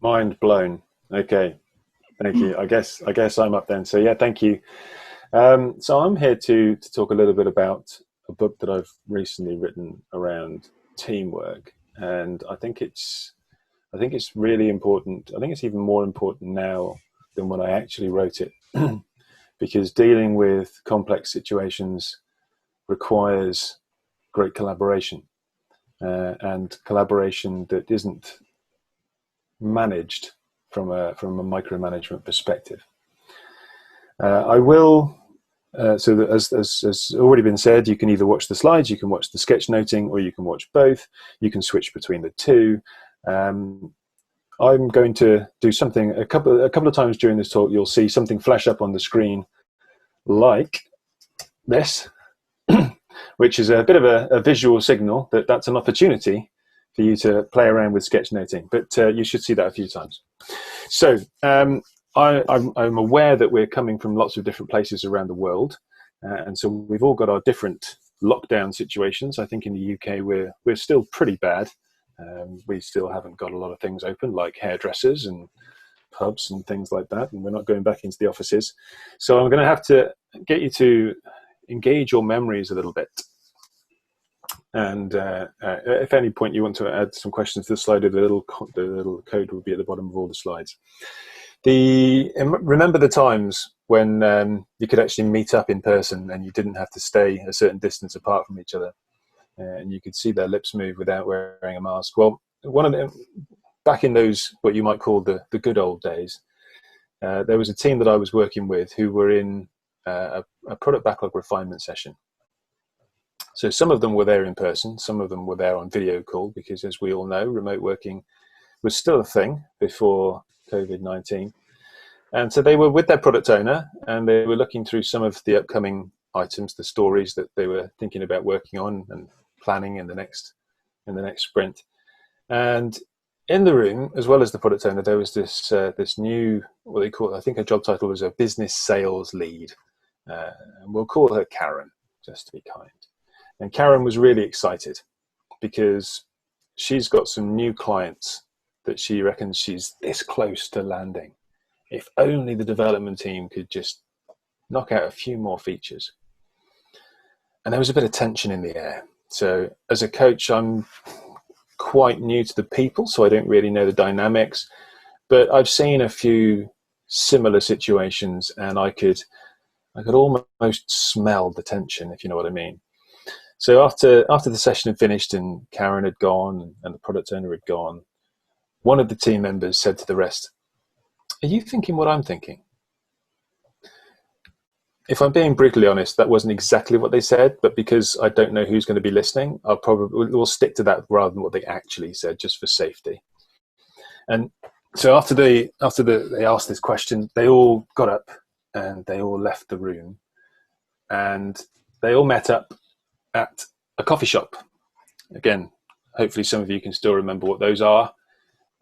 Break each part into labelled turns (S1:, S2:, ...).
S1: Mind blown. Okay, thank you. I guess I'm up then. So yeah, thank you. So I'm here to talk a little bit about a book that I've recently written around teamwork, and I think it's really important. I think it's even more important now than when I actually wrote it, because dealing with complex situations requires great collaboration, and collaboration that isn't managed from a micromanagement perspective. I will. So that as already been said, you can either watch the slides, you can watch the sketchnoting, or you can watch both. You can switch between the two. I'm going to do something a couple of times during this talk. You'll see something flash up on the screen like this, which is a bit of a visual signal that that's an opportunity for you to play around with sketchnoting. But you should see that a few times. So I'm aware that we're coming from lots of different places around the world, and so we've all got our different lockdown situations. I think in the UK we're still pretty bad. We still haven't got a lot of things open, like hairdressers and pubs and things like that, and we're not going back into the offices. So I'm going to have to get you to engage your memories a little bit. And if at any point you want to add some questions to the slide, the little code will be at the bottom of all the slides. Remember the times when you could actually meet up in person and you didn't have to stay a certain distance apart from each other, and you could see their lips move without wearing a mask. Well, one of them, back in those what you might call the good old days, there was a team that I was working with who were in a product backlog refinement session. So some of them were there in person, some of them were there on video call, because as we all know, remote working was still a thing before COVID-19. And so they were with their product owner and they were looking through some of the upcoming items, the stories that they were thinking about working on and planning in the next sprint. And in the room, as well as the product owner, there was this new, what they call, I think her job title was a business sales lead. And we'll call her Karen, just to be kind. And Karen was really excited because she's got some new clients that she reckons she's this close to landing. If only the development team could just knock out a few more features. And there was a bit of tension in the air. So as a coach, I'm quite new to the people, so I don't really know the dynamics, but I've seen a few similar situations and I could almost smell the tension, if you know what I mean. So after the session had finished and Karen had gone and the product owner had gone, one of the team members said to the rest, "Are you thinking what I'm thinking?" If I'm being brutally honest, that wasn't exactly what they said, but because I don't know who's going to be listening, we'll stick to that rather than what they actually said, just for safety. And so after they asked this question, they all got up and they all left the room, and they all met up at a coffee shop. Again, hopefully some of you can still remember what those are.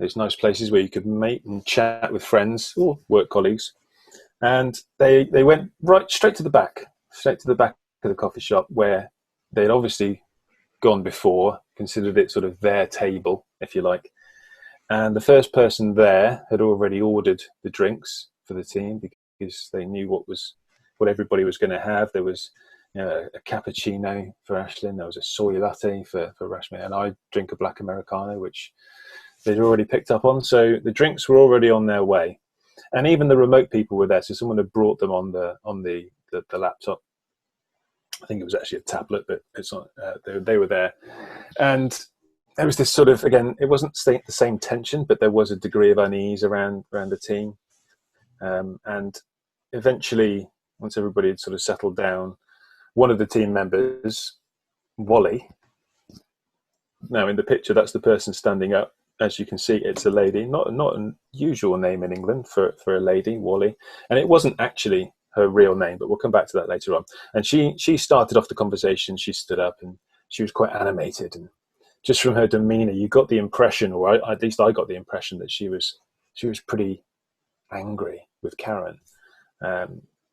S1: Those nice places where you could meet and chat with friends or work colleagues. And they went straight to the back of the coffee shop, where they'd obviously gone before, considered it sort of their table, if you like. And the first person there had already ordered the drinks for the team because they knew what everybody was going to have. There was a cappuccino for Ashlyn, there was a soy latte for Rashmi, and I drink a black Americano, which they'd already picked up on. So the drinks were already on their way. And even the remote people were there. So someone had brought them on the laptop. I think it was actually a tablet, but it's not, they were there. And there was this sort of, again, it wasn't the same tension, but there was a degree of unease around the team. And eventually, once everybody had sort of settled down, one of the team members, Wally, now in the picture, that's the person standing up. As you can see, it's a lady, not an usual name in England for a lady, Wally. And it wasn't actually her real name, but we'll come back to that later on. And she started off the conversation. She stood up and she was quite animated. And just from her demeanor, you got the impression, or at least I got the impression, that she was pretty angry with Karen.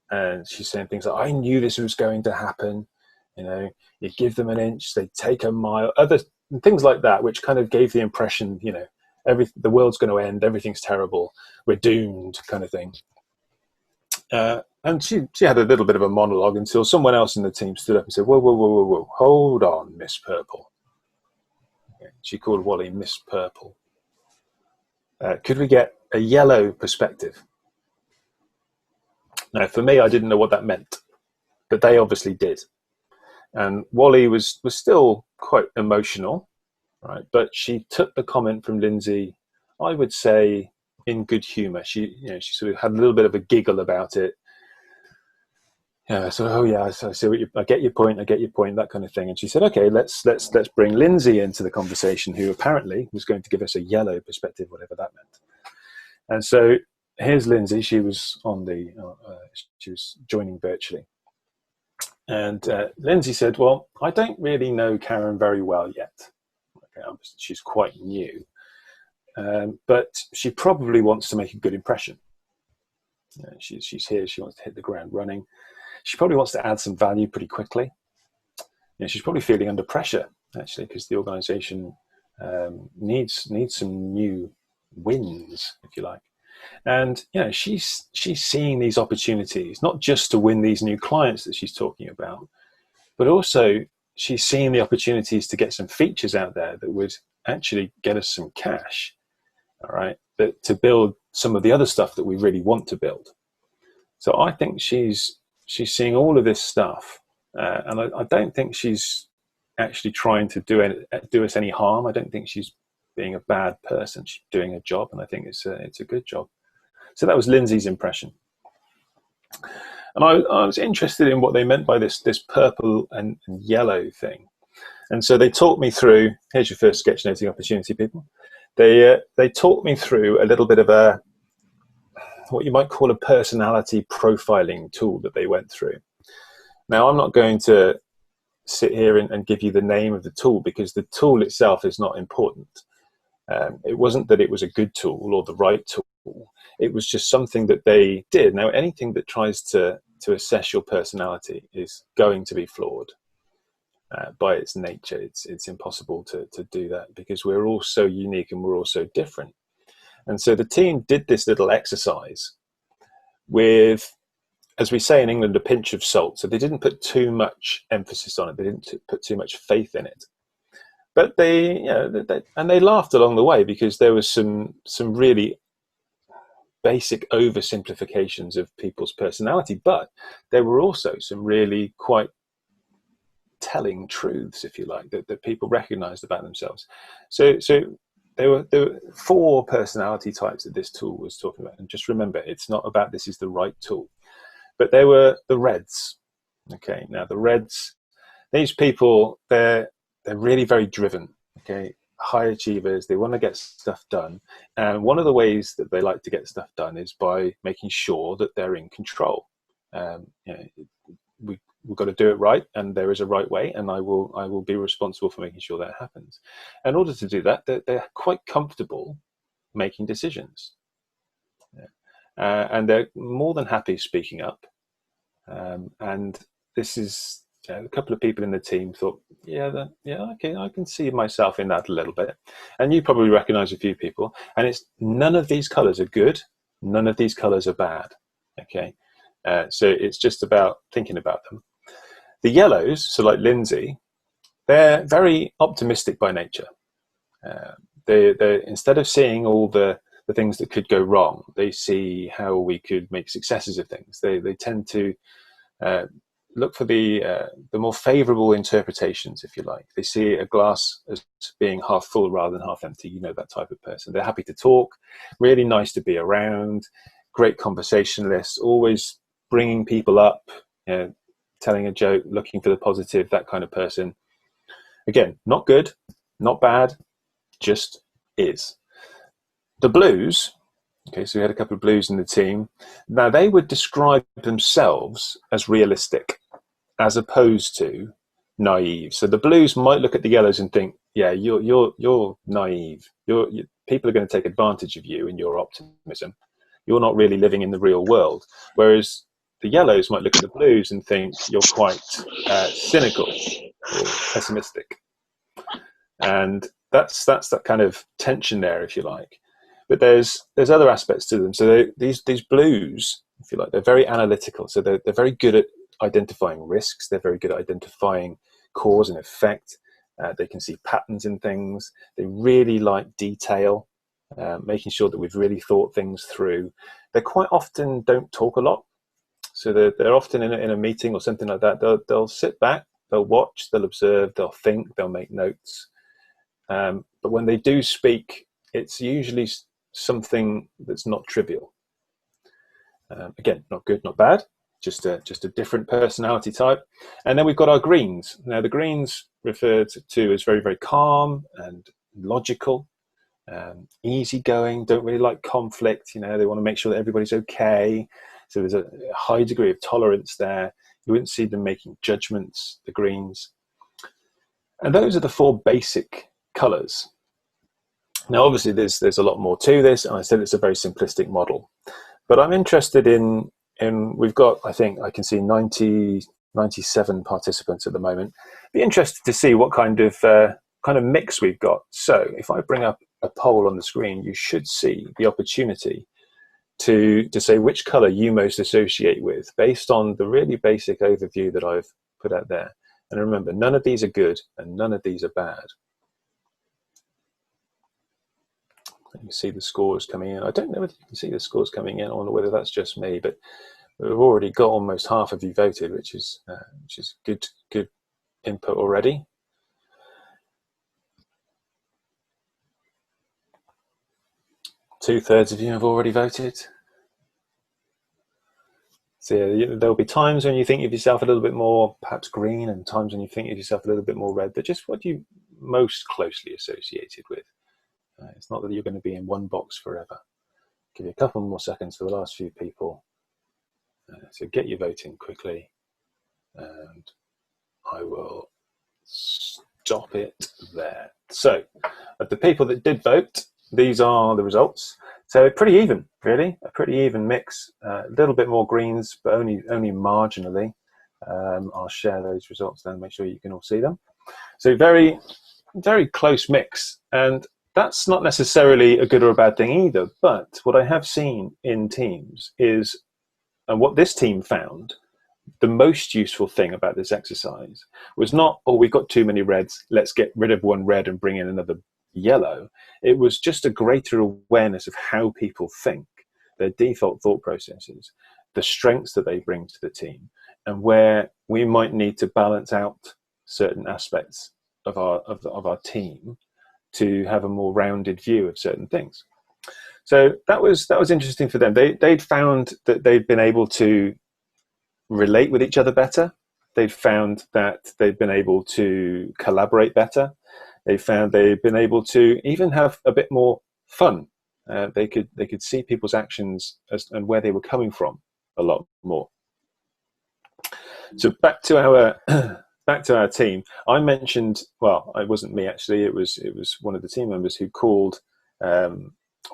S1: And she's saying things like, "I knew this was going to happen. You know, you give them an inch, they take a mile," other things like that, which kind of gave the impression, the world's going to end, everything's terrible, we're doomed, kind of thing. And she had a little bit of a monologue until someone else in the team stood up and said, whoa, whoa, whoa, whoa, whoa, hold on, Miss Purple. Okay. She called Wally Miss Purple. Could we get a yellow perspective? Now, for me, I didn't know what that meant, but they obviously did. And Wally was still quite emotional, right? But she took the comment from Lindsay, I would say, in good humor. She sort of had a little bit of a giggle about it. Yeah, so I see I get your point, that kind of thing. And she said, okay, let's bring Lindsay into the conversation, who apparently was going to give us a yellow perspective, whatever that meant. And so here's Lindsay. She was she was joining virtually. And Lindsay said, well, I don't really know Karen very well yet. Okay, she's quite new. But she probably wants to make a good impression. She's here, she wants to hit the ground running. She probably wants to add some value pretty quickly. She's probably feeling under pressure, actually, because the organization needs some new wins, if you like. And she's seeing these opportunities, not just to win these new clients that she's talking about, but also she's seeing the opportunities to get some features out there that would actually get us some cash, all right, but to build some of the other stuff that we really want to build. So I think she's seeing all of this stuff, and I don't think she's actually trying to do us any harm. I don't think she's being a bad person. She's doing a job, and I think it's a good job. So that was Lindsay's impression. And I was interested in what they meant by this purple and yellow thing. And so they talked me through, here's your first sketchnoting opportunity, people. They talked me through a little bit of what you might call a personality profiling tool that they went through. Now, I'm not going to sit here and give you the name of the tool, because the tool itself is not important. It wasn't that it was a good tool or the right tool. It was just something that they did. Now, anything that tries to assess your personality is going to be flawed by its nature. It's impossible to do that, because we're all so unique and we're all so different. And so the team did this little exercise with, as we say in England, a pinch of salt. So they didn't put too much emphasis on it. They didn't put too much faith in it. But they laughed along the way, because there was some really basic oversimplifications of people's personality, but there were also some really quite telling truths, if you like, that people recognized about themselves. So there were 4 personality types that this tool was talking about. And just remember, it's not about this is the right tool. But there were the reds. Okay, now the reds, these people, they're really very driven. Okay, high achievers. They want to get stuff done. And one of the ways that they like to get stuff done is by making sure that they're in control. We've got to do it right, and there is a right way, and I will be responsible for making sure that happens. In order to do that, they're quite comfortable making decisions, and they're more than happy speaking up. And this is a couple of people in the team thought, okay, I can see myself in that a little bit. And you probably recognize a few people. And it's none of these colors are good, none of these colors are bad. Okay, so it's just about thinking about them. The yellows, so like Lindsay, they're very optimistic by nature. They instead of seeing all the things that could go wrong, they see how we could make successes of things. They tend to look for the more favorable interpretations, if you like. They see a glass as being half full rather than half empty. You know, that type of person. They're happy to talk, really nice to be around, great conversationalists, always bringing people up, telling a joke, looking for the positive, that kind of person. Again, not good, not bad, just is. The blues, okay, so we had a couple of blues in the team. Now, they would describe themselves as realistic as opposed to naive. So the blues might look at the yellows and think, yeah, you're naive. People are going to take advantage of you and your optimism. You're not really living in the real world. Whereas the yellows might look at the blues and think you're quite cynical or pessimistic. And that's that kind of tension there, if you like. But there's other aspects to them. So these blues, if you like, they're very analytical. So they're very good at identifying risks. They're very good at identifying cause and effect. They can see patterns in things. They really like detail, making sure that we've really thought things through. They quite often don't talk a lot. So they're often in a meeting or something like that. They'll sit back, they'll watch, they'll observe, they'll think, they'll make notes. But when they do speak, it's usually something that's not trivial. Again, not good, not bad, just a different personality type. And then we've got our greens. Now, the greens referred to as very, very calm and logical, easygoing, don't really like conflict. They want to make sure that everybody's okay. So there's a high degree of tolerance there. You wouldn't see them making judgments, the greens. And those are the four basic colours. Now, obviously, there's a lot more to this, and I said it's a very simplistic model. But I'm interested in we've got, I think I can see 97 participants at the moment. Be interested to see what kind of mix we've got. So if I bring up a poll on the screen, you should see the opportunity to say which colour you most associate with based on the really basic overview that I've put out there. And remember, none of these are good and none of these are bad. You can see the scores coming in. I don't know whether you can see the scores coming in or whether that's just me, but we've already got almost half of you voted, which is good input already. Two-thirds of you have already voted. So yeah, there'll be times when you think of yourself a little bit more perhaps green, and times when you think of yourself a little bit more red, but just what you most closely associated with. It's not that you're going to be in one box forever. Give you a couple more seconds for the last few people. So get your voting quickly, and I will stop it there. So of the people that did vote, these are the results. So pretty even, really, a pretty even mix. A little bit more greens, but only marginally. I'll share those results then, make sure you can all see them. So very, very close mix. And that's not necessarily a good or a bad thing either. But what I have seen in teams is, and what this team found, the most useful thing about this exercise was not, oh, we've got too many reds, let's get rid of one red and bring in another yellow. It was just a greater awareness of how people think, their default thought processes, the strengths that they bring to the team, and where we might need to balance out certain aspects of our team to have a more rounded view of certain things. So that was interesting for them. They'd found that they'd been able to relate with each other better. They'd found that they'd been able to collaborate better. They found they'd been able to even have a bit more fun. They could see people's actions and where they were coming from a lot more. So back to our team. I mentioned, well, it wasn't me actually. It was one of the team members who called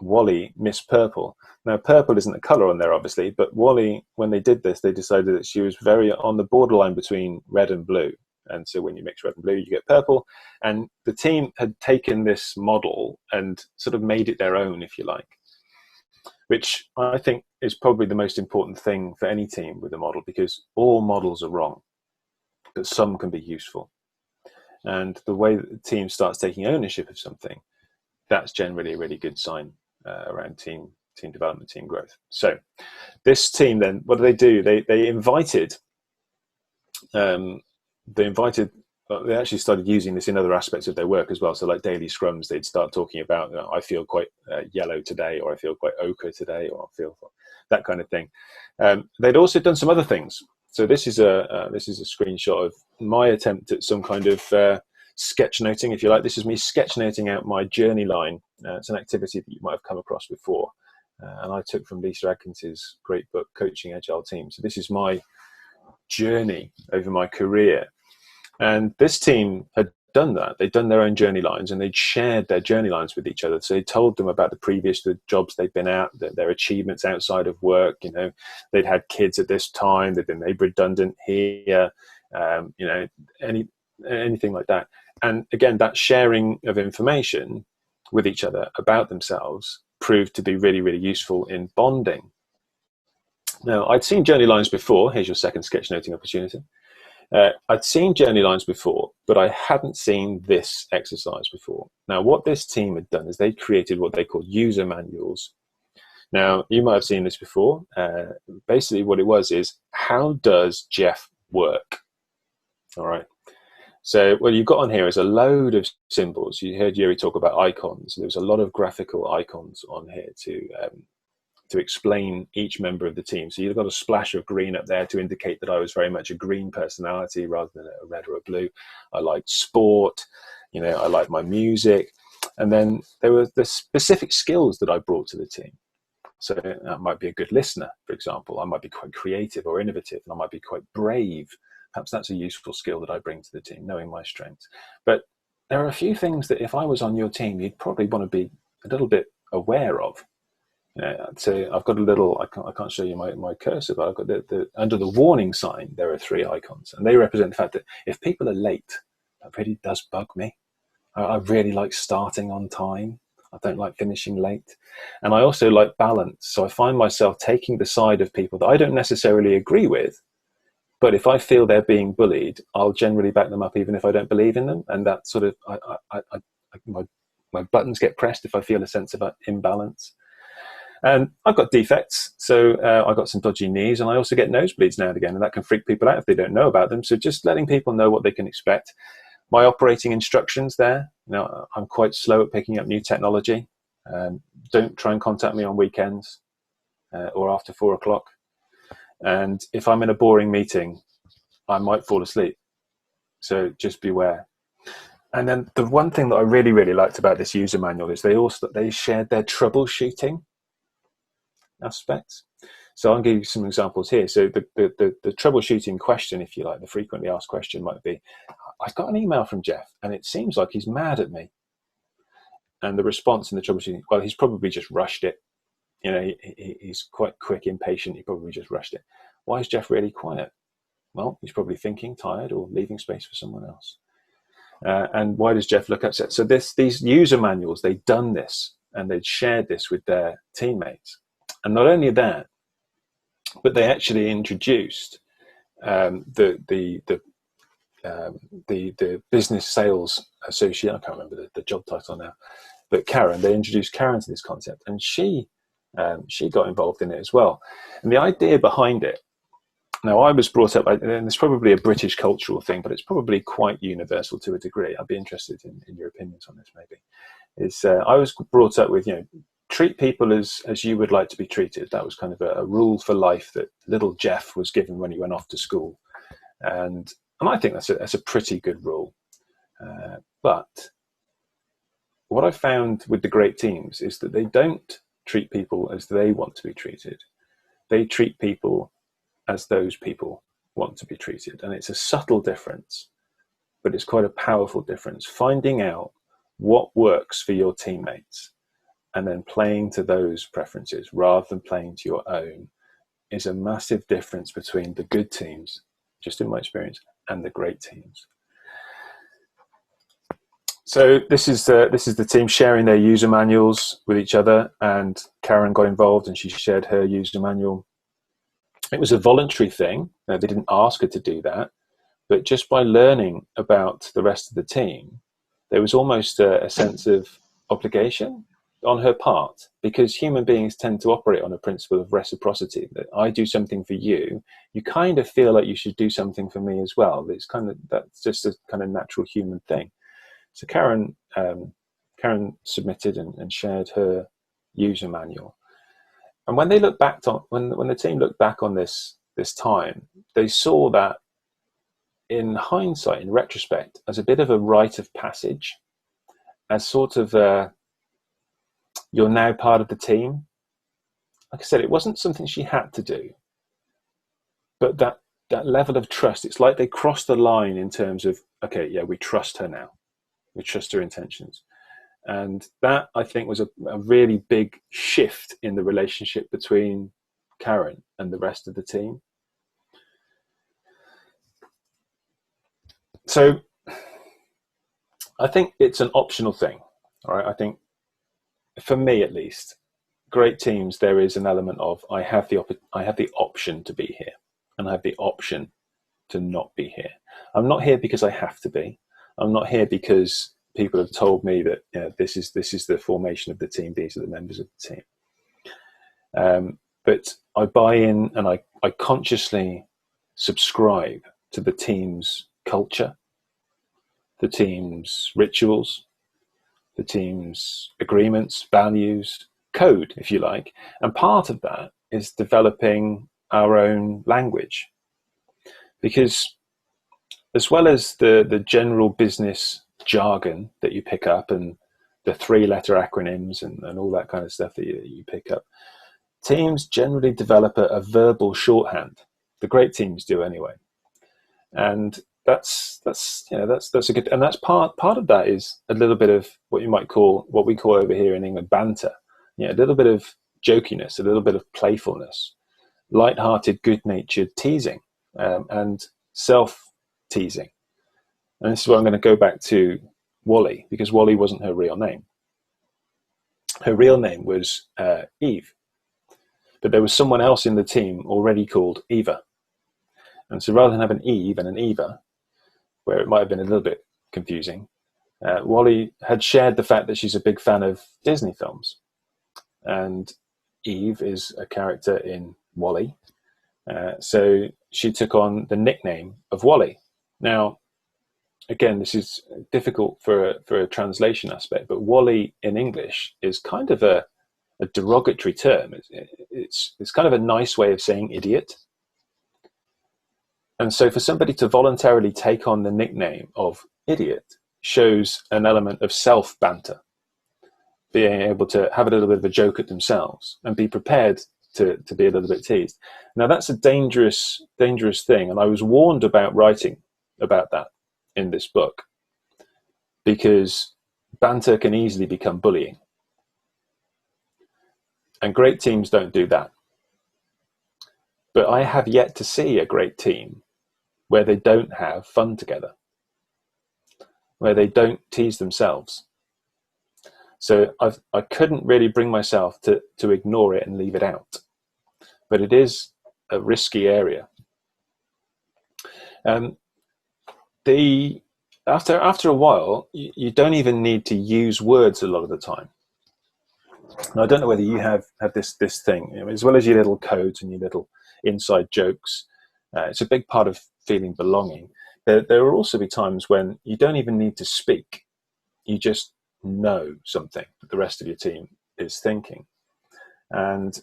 S1: Wally Miss Purple. Now, purple isn't a colour on there, obviously, but Wally, when they did this, they decided that she was very on the borderline between red and blue. And so when you mix red and blue, you get purple. And the team had taken this model and sort of made it their own, if you like, which I think is probably the most important thing for any team with a model, because all models are wrong, but some can be useful. And the way that the team starts taking ownership of something, that's generally a really good sign around team development, team growth. So this team then, what do? They invited, they actually started using this in other aspects of their work as well. So like daily scrums, they'd start talking about, you know, I feel quite yellow today, or I feel quite ochre today, or I feel that kind of thing. They'd also done some other things. So this is a screenshot of my attempt at some kind of sketchnoting, if you like. This is me sketchnoting out my journey line. It's an activity that you might have come across before, and I took from Lisa Adkins's great book, Coaching Agile Teams. So this is my journey over my career, and this team had done that. They'd done their own journey lines, and they'd shared their journey lines with each other. So they told them about the jobs they'd been at, their achievements outside of work. You know, they'd had kids at this time, they'd been made redundant here, you know, anything like that. And again, that sharing of information with each other about themselves proved to be really, really useful in bonding. Now, I'd seen journey lines before. Here's your second sketchnoting opportunity. I'd seen journey lines before, but I hadn't seen this exercise before. Now, what this team had done is they created what they call user manuals. Now, you might have seen this before. Basically, what it was is, how does Geoff work? All right. So what you've got on here is a load of symbols. You heard Yuri talk about icons. There's a lot of graphical icons on here to explain each member of the team. So you've got a splash of green up there to indicate that I was very much a green personality rather than a red or a blue. I liked sport, I liked my music. And then there were the specific skills that I brought to the team. So I might be a good listener, for example. I might be quite creative or innovative, and I might be quite brave. Perhaps that's a useful skill that I bring to the team, knowing my strengths. But there are a few things that if I was on your team, you'd probably want to be a little bit aware of. So I've got a little, I can't show you my cursor, but I've got the under the warning sign, there are 3 icons, and they represent the fact that if people are late, that really does bug me. I really like starting on time. I don't like finishing late. And I also like balance. So I find myself taking the side of people that I don't necessarily agree with, but if I feel they're being bullied, I'll generally back them up even if I don't believe in them. And that sort of, my buttons get pressed if I feel a sense of imbalance. And I've got defects, so I've got some dodgy knees, and I also get nosebleeds now and again, and that can freak people out if they don't know about them. So just letting people know what they can expect. My operating instructions there, I'm quite slow at picking up new technology. Don't try and contact me on weekends or after 4 o'clock. And if I'm in a boring meeting, I might fall asleep. So just beware. And then the one thing that I really, really liked about this user manual is they shared their troubleshooting aspects. So I'll give you some examples here. So the troubleshooting question, if you like, the frequently asked question might be, I've got an email from Geoff and it seems like he's mad at me. And the response in the troubleshooting, well, he's probably just rushed it. He's quite quick, impatient. He probably just rushed it. Why is Geoff really quiet? Well, he's probably thinking, tired, or leaving space for someone else. And why does Geoff look upset? So these user manuals, they'd done this and they'd shared this with their teammates. And not only that, but they actually introduced the business sales associate. I can't remember the job title now, but Karen. They introduced Karen to this concept, and she got involved in it as well. And the idea behind it. Now, I was brought up, and it's probably a British cultural thing, but it's probably quite universal to a degree. I'd be interested in your opinions on this, maybe. I was brought up with, treat people as you would like to be treated. That was kind of a rule for life that little Geoff was given when he went off to school. And I think that's a pretty good rule. But what I found with the great teams is that they don't treat people as they want to be treated. They treat people as those people want to be treated. And it's a subtle difference, but it's quite a powerful difference. Finding out what works for your teammates and then playing to those preferences rather than playing to your own is a massive difference between the good teams, just in my experience, and the great teams. So this is the team sharing their user manuals with each other, and Karen got involved and she shared her user manual. It was a voluntary thing. They didn't ask her to do that, but just by learning about the rest of the team, there was almost a sense of obligation on her part, because human beings tend to operate on a principle of reciprocity, that I do something for you, you kind of feel like you should do something for me as well. That's just a kind of natural human thing. So Karen submitted and shared her user manual. And when they look back on, when the team looked back on this time, they saw that in hindsight, in retrospect, as a bit of a rite of passage, as sort of you're now part of the team. Like I said, it wasn't something she had to do, but that level of trust, it's like they crossed the line in terms of, okay, yeah, we trust her now. We trust her intentions. And that, I think, was a really big shift in the relationship between Karen and the rest of the team. So I think it's an optional thing. All right. I think for me, at least, great teams, there is an element of I have the option to be here, and I have the option to not be here. I'm not here because I have to be. I'm not here because people have told me that, you know, this is the formation of the team. These are the members of the team. But I buy in, and I consciously subscribe to the team's culture, the team's rituals, the team's agreements, values, code, if you like. And part of that is developing our own language. Because as well as the general business jargon that you pick up, and the 3-letter acronyms and all that kind of stuff that you pick up, teams generally develop a verbal shorthand. The great teams do anyway. And that's a good, and that's part of that is a little bit of what we call over here in England banter. You know, a little bit of jokiness, a little bit of playfulness, light-hearted, good-natured teasing, and self-teasing. And this is where I'm going to go back to Wally, because Wally wasn't her real name. Her real name was Eve, but there was someone else in the team already called Eva. And so rather than have an Eve and an Eva, where it might have been a little bit confusing, Wally had shared the fact that she's a big fan of Disney films. And Eve is a character in Wally. So she took on the nickname of Wally. Now, again, this is difficult for a translation aspect, but Wally in English is kind of a derogatory term. It's kind of a nice way of saying idiot. And so for somebody to voluntarily take on the nickname of idiot shows an element of self-banter, being able to have a little bit of a joke at themselves and be prepared to be a little bit teased. Now, that's a dangerous thing. And I was warned about writing about that in this book, because banter can easily become bullying. And great teams don't do that. But I have yet to see a great team where they don't have fun together, where they don't tease themselves. So I couldn't really bring myself to ignore it and leave it out. But it is a risky area. After a while, you don't even need to use words a lot of the time. And I don't know whether you have this thing, you know, as well as your little codes and your little inside jokes. It's a big part of feeling belonging. There will also be times when you don't even need to speak. You just know something that the rest of your team is thinking. And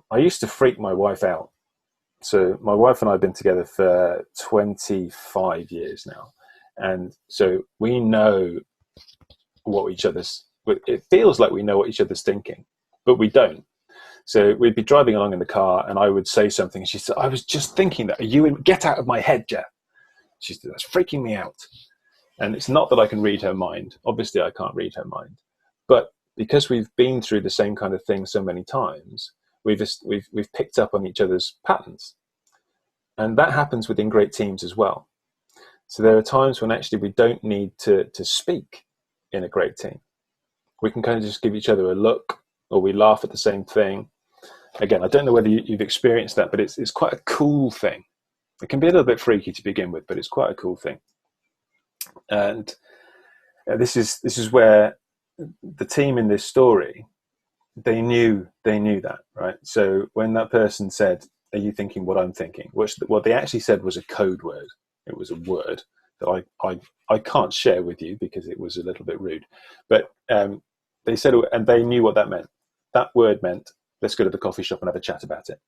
S1: I used to freak my wife out. So my wife and I have been together for 25 years now. And so we know what each other's, it feels like we know what each other's thinking, but we don't. So we'd be driving along in the car and I would say something. And she said, I was just thinking that. Get out of my head, Geoff. She said, that's freaking me out. And it's not that I can read her mind. Obviously, I can't read her mind. But because we've been through the same kind of thing so many times, we've picked up on each other's patterns. And that happens within great teams as well. So there are times when actually we don't need to speak in a great team. We can kind of just give each other a look, or we laugh at the same thing. Again, I don't know whether you've experienced that, but it's quite a cool thing. It can be a little bit freaky to begin with, but it's quite a cool thing. And this is where the team in this story, they knew that, right? So when that person said, are you thinking what I'm thinking? What they actually said was a code word. It was a word that I can't share with you because it was a little bit rude. But they said, and they knew what that meant. That word meant, let's go to the coffee shop and have a chat about it.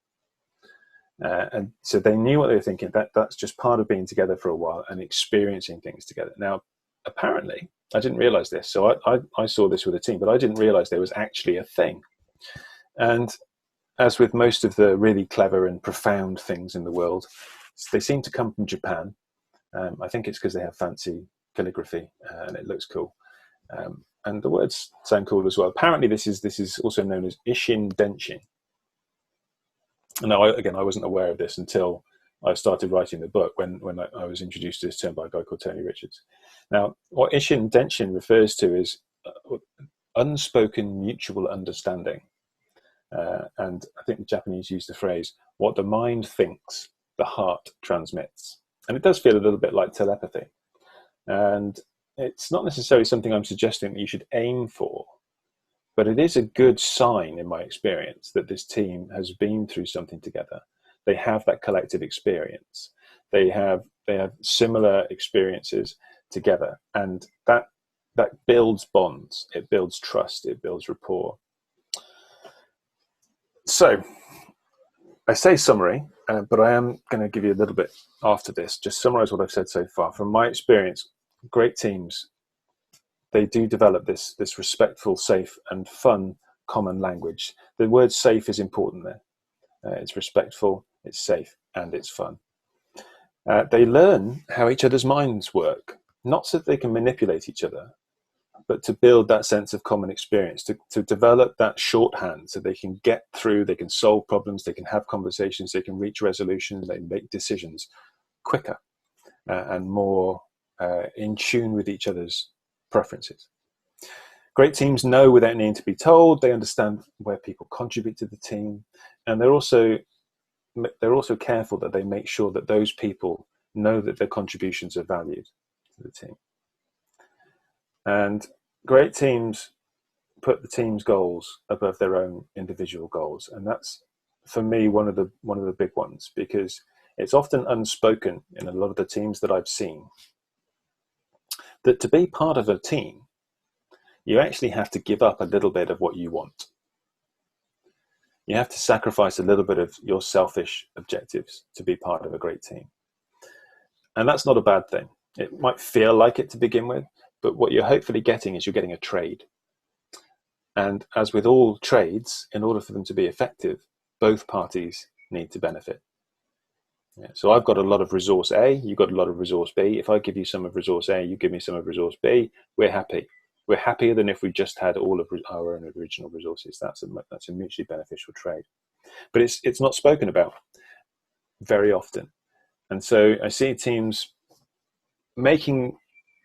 S1: And so they knew what they were thinking. That's just part of being together for a while and experiencing things together. Now, apparently, I didn't realize this. So I saw this with a team, but I didn't realize there was actually a thing. And as with most of the really clever and profound things in the world, they seem to come from Japan. I think it's because they have fancy calligraphy and it looks cool. And the words sound cool as well. Apparently, this is also known as Ishin Denshin. Now, I wasn't aware of this until I started writing the book, when I was introduced to this term by a guy called Tony Richards. Now, what Ishin Denshin refers to is unspoken mutual understanding. And I think the Japanese use the phrase, what the mind thinks, the heart transmits. And it does feel a little bit like telepathy. And it's not necessarily something I'm suggesting that you should aim for, but it is a good sign in my experience that this team has been through something together. They have that collective experience. They have similar experiences together, and that builds bonds, it builds trust, it builds rapport. So I say summary, but I am going to give you a little bit after this, just summarize what I've said so far. From my experience, great teams, they do develop this respectful, safe, and fun common language. The word safe is important there. It's respectful, it's safe, and it's fun. They learn how each other's minds work, not so that they can manipulate each other, but to build that sense of common experience, to develop that shorthand so they can get through, they can solve problems, they can have conversations, they can reach resolutions, they make decisions quicker and more in tune with each other's preferences. Great teams know without needing to be told. They understand where people contribute to the team, and they're also careful that they make sure that those people know that their contributions are valued to the team. And great teams put the team's goals above their own individual goals, and that's, for me, one of the big ones, because it's often unspoken in a lot of the teams that I've seen that to be part of a team, you actually have to give up a little bit of what you want. You have to sacrifice a little bit of your selfish objectives to be part of a great team. And that's not a bad thing. It might feel like it to begin with, but what you're hopefully getting is you're getting a trade. And as with all trades, in order for them to be effective, both parties need to benefit. Yeah, so I've got a lot of resource A, you've got a lot of resource B. If I give you some of resource A, you give me some of resource B, we're happy. We're happier than if we just had all of our own original resources. That's a mutually beneficial trade. But it's not spoken about very often. And so I see teams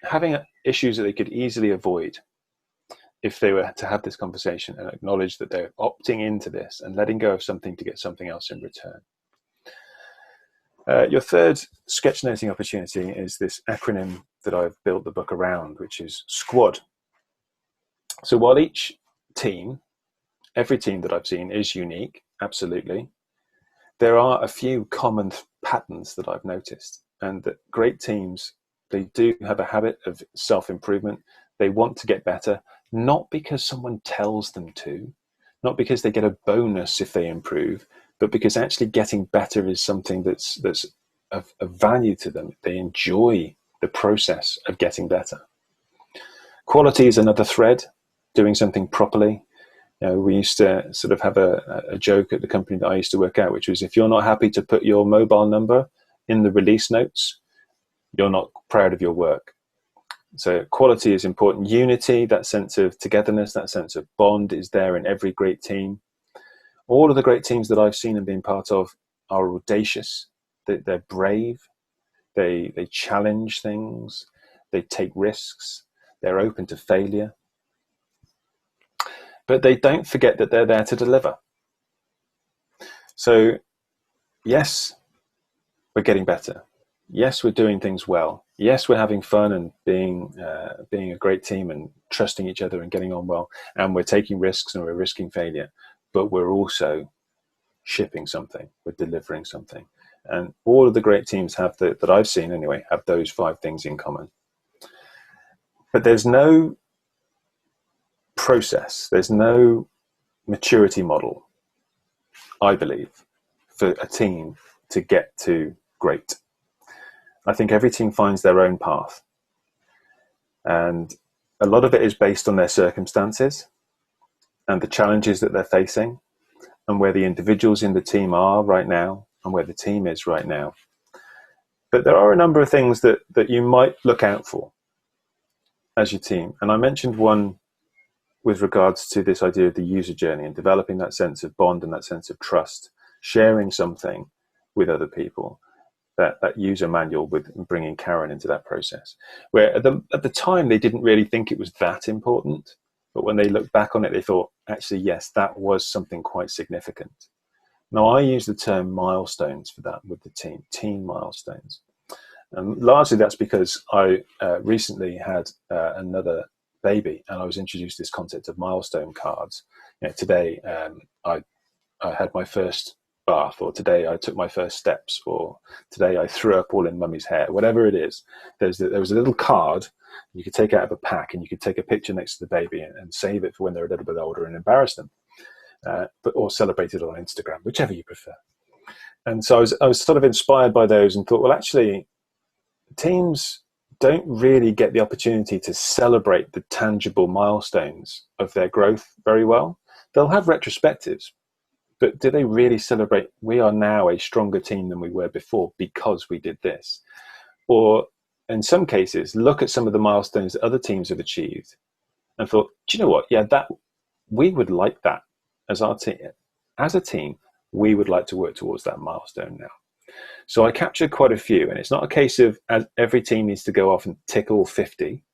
S1: having issues that they could easily avoid if they were to have this conversation and acknowledge that they're opting into this and letting go of something to get something else in return. Your third sketchnoting opportunity is this acronym that I've built the book around, which is SQUAD. So while every team that I've seen is unique, absolutely, there are a few common patterns that I've noticed, and that great teams, they do have a habit of self-improvement. They want to get better, not because someone tells them to, not because they get a bonus if they improve, but because actually getting better is something that's of value to them. They enjoy the process of getting better. Quality is another thread, doing something properly. We used to sort of have a joke at the company that I used to work at, which was, if you're not happy to put your mobile number in the release notes, you're not proud of your work. So quality is important. Unity, that sense of togetherness, that sense of bond is there in every great team. All of the great teams that I've seen and been part of are audacious. They're brave. They challenge things. They take risks. They're open to failure. But they don't forget that they're there to deliver. So yes, we're getting better. Yes, we're doing things well. Yes, we're having fun and being a great team and trusting each other and getting on well. And we're taking risks and we're risking failure. But we're also shipping something. We're delivering something. And all of the great teams that I've seen anyway, have those 5 things in common. But there's no process, there's no maturity model, I believe, for a team to get to great. I think every team finds their own path. And a lot of it is based on their circumstances and the challenges that they're facing and where the individuals in the team are right now and where the team is right now. But there are a number of things that you might look out for as your team. And I mentioned one with regards to this idea of the user journey and developing that sense of bond and that sense of trust, sharing something with other people. that user manual with bringing Karen into that process, where at the time they didn't really think it was that important, but when they look back on it, they thought, actually, yes, that was something quite significant. Now, I use the term milestones for that with the team milestones. And largely that's because I recently had another baby, and I was introduced to this concept of milestone cards. Today I had my first bath, or today I took my first steps, or today I threw up all in mummy's hair, whatever it is. There was a little card you could take out of a pack, and you could take a picture next to the baby and save it for when they're a little bit older and embarrass them, or celebrate it on Instagram, whichever you prefer. And so I was sort of inspired by those and thought, well, actually, teams don't really get the opportunity to celebrate the tangible milestones of their growth very well. They'll have retrospectives, but do they really celebrate, we are now a stronger team than we were before because we did this? Or in some cases, look at some of the milestones that other teams have achieved and thought, do you know what? Yeah, that we would like that as our team. As a team, we would like to work towards that milestone now. So I captured quite a few, and it's not a case of every team needs to go off and tick all 50,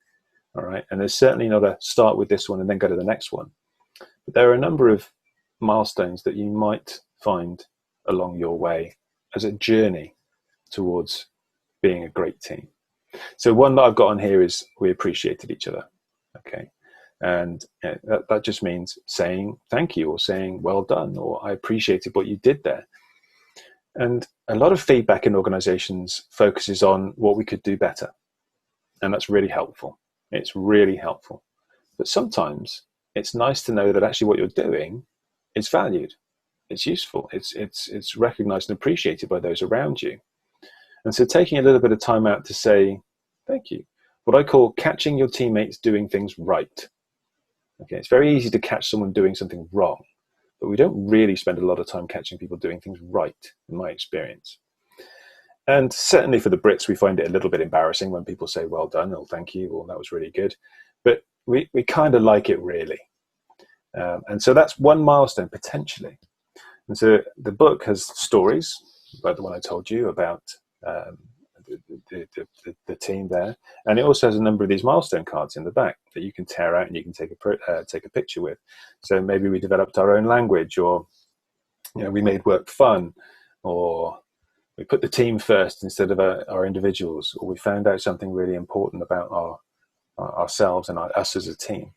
S1: all right? And there's certainly not a start with this one and then go to the next one. But there are a number of milestones that you might find along your way as a journey towards being a great team. So one that I've got on here is we appreciated each other, okay? And that just means saying thank you, or saying well done, or I appreciated what you did there. And a lot of feedback in organizations focuses on what we could do better. And that's really helpful. It's really helpful. But sometimes it's nice to know that actually what you're doing is valued. It's useful. It's recognized and appreciated by those around you. And so taking a little bit of time out to say thank you, what I call catching your teammates doing things right. Okay, it's very easy to catch someone doing something wrong, but we don't really spend a lot of time catching people doing things right, in my experience. And certainly for the Brits, we find it a little bit embarrassing when people say, well done, or thank you, or that was really good. But we kind of like it, really. And so that's one milestone, potentially. And so the book has stories, like the one I told you about the team there. And it also has a number of these milestone cards in the back that you can tear out and you can take a picture with. So maybe we developed our own language, or we made work fun, or we put the team first instead of our individuals, or we found out something really important about ourselves and us as a team.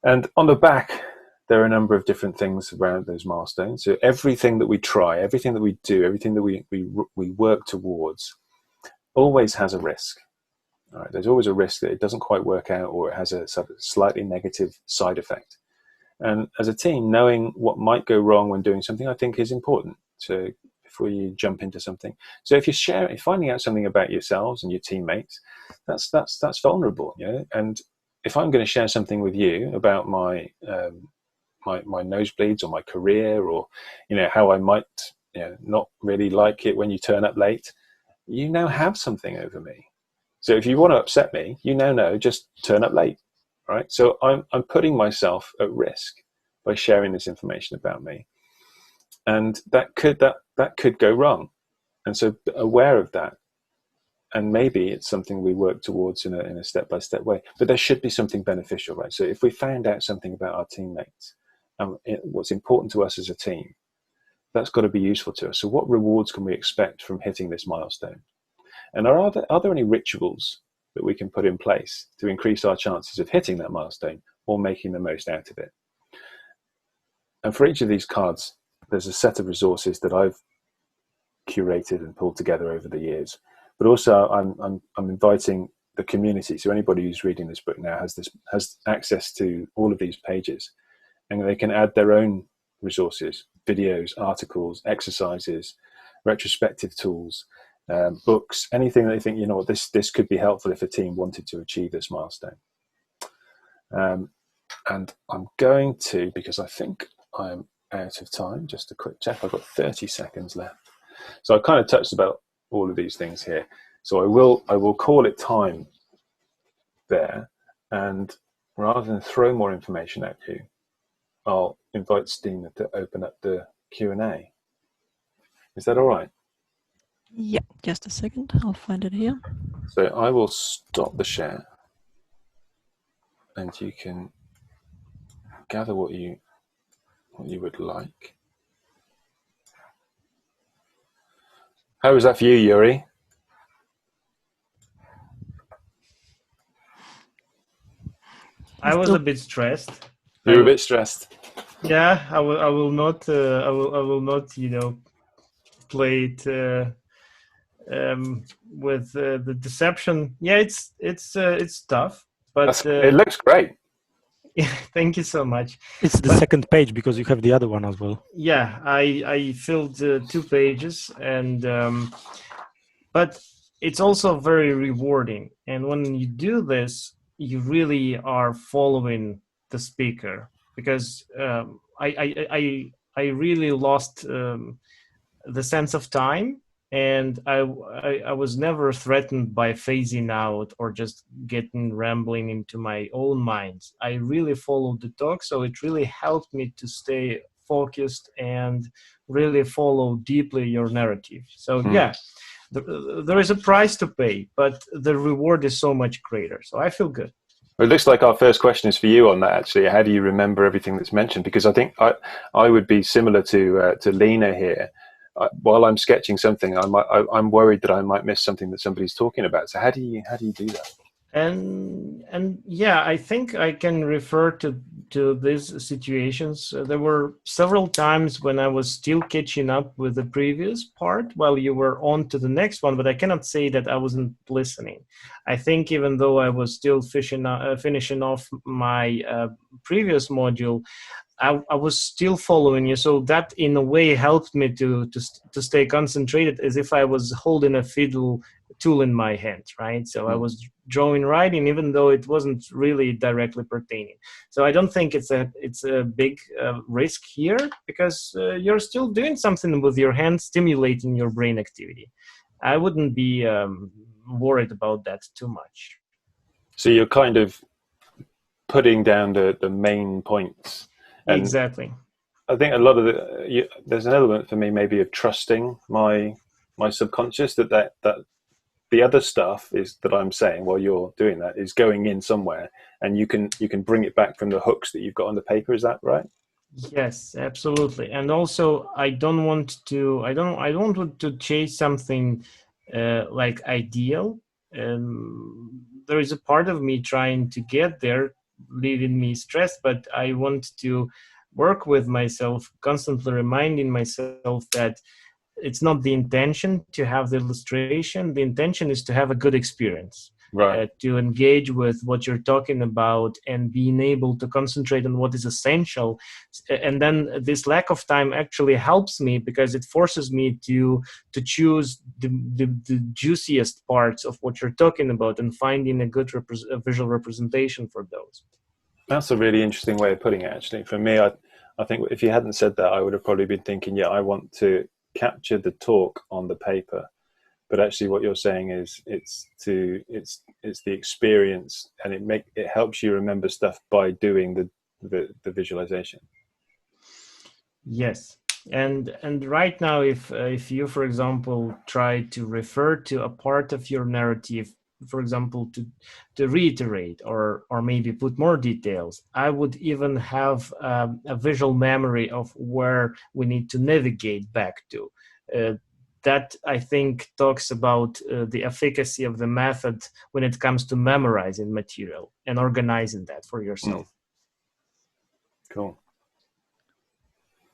S1: And on the back, there are a number of different things around those milestones. So everything that we try, everything that we do, everything that we work towards always has a risk. All right, there's always a risk that it doesn't quite work out, or it has a sort of slightly negative side effect. And as a team, knowing what might go wrong when doing something, I think is important. So before you jump into something, so if you're finding out something about yourselves and your teammates, that's vulnerable, And if I'm going to share something with you about my nosebleeds, or my career, or how I might not really like it when you turn up late, you now have something over me. So if you want to upset me, no, just turn up late, right? So I'm putting myself at risk by sharing this information about me, and that could go wrong. And so aware of that, and maybe it's something we work towards in a step-by-step way. But there should be something beneficial, right? So if we found out something about our teammates, what's important to us as a team, that's got to be useful to us. So what rewards can we expect from hitting this milestone? And are there any rituals that we can put in place to increase our chances of hitting that milestone or making the most out of it? And for each of these cards, there's a set of resources that I've curated and pulled together over the years. But also I'm inviting the community. So anybody who's reading this book now has access to all of these pages, and they can add their own resources, videos, articles, exercises, retrospective tools, books, anything that they think, this could be helpful if a team wanted to achieve this milestone. And I'm going to, because I think I'm out of time, just a quick check. I've got 30 seconds left. So I kind of touched about all of these things here. So I will call it time there. And rather than throw more information at you, I'll invite Stina to open up the Q&A. Is that all right?
S2: Yeah, just a second. I'll find it here.
S1: So I will stop the share, and you can gather what you would like. How was that for you, Yuri?
S3: I was a bit stressed.
S1: You were a bit stressed.
S3: Yeah, I will not. I will not. Play it with the deception. Yeah, it's tough, but
S1: It looks great.
S3: thank you so much.
S4: It's the second page because you have the other one as well.
S3: Yeah, I filled 2 pages, and but it's also very rewarding. And when you do this, you really are following the speaker, because I really lost the sense of time, and I was never threatened by phasing out or just getting rambling into my own mind. I really followed the talk, so it really helped me to stay focused and really follow deeply your narrative. So yeah, there is a price to pay, but the reward is so much greater. So I feel good.
S1: It looks like our first question is for you on that, actually. How do you remember everything that's mentioned? Because I think I would be similar to Lena here. While I'm sketching something, I'm worried that I might miss something that somebody's talking about. So how do you do that?
S3: And yeah, I think I can refer to these situations. There were several times when I was still catching up with the previous part while you were on to the next one, but I cannot say that I wasn't listening. I think even though I was still finishing off my previous module, I was still following you, so that in a way helped me to stay concentrated, as if I was holding a fiddle tool in my hand, right? So I was drawing, writing, even though it wasn't really directly pertaining. So I don't think it's a big risk here, because you're still doing something with your hand, stimulating your brain activity. I wouldn't be worried about that too much.
S1: So you're kind of putting down the main points. And
S3: exactly.
S1: I think a lot of there's an element for me maybe of trusting my subconscious that the other stuff is that I'm saying while you're doing that is going in somewhere, and you can bring it back from the hooks that you've got on the paper. Is that right?
S3: Yes, absolutely. And also, I don't want to chase something like ideal. There is a part of me trying to get there, leaving me stressed, but I want to work with myself, constantly reminding myself that it's not the intention to have the illustration. The intention is to have a good experience,
S1: right?
S3: To engage with what you're talking about and being able to concentrate on what is essential. And then this lack of time actually helps me, because it forces me to choose the juiciest parts of what you're talking about and finding a good visual representation for those.
S1: That's a really interesting way of putting it, actually. For me, I think if you hadn't said that, I would have probably been thinking, yeah, I want to capture the talk on the paper. But actually what you're saying is it's the experience, and it helps you remember stuff by doing the visualization.
S3: Yes. And right now, if you, for example, try to refer to a part of your narrative, for example, to reiterate or maybe put more details, I would even have a visual memory of where we need to navigate back to. That, I think, talks about the efficacy of the method when it comes to memorizing material and organizing that for yourself.
S1: Cool.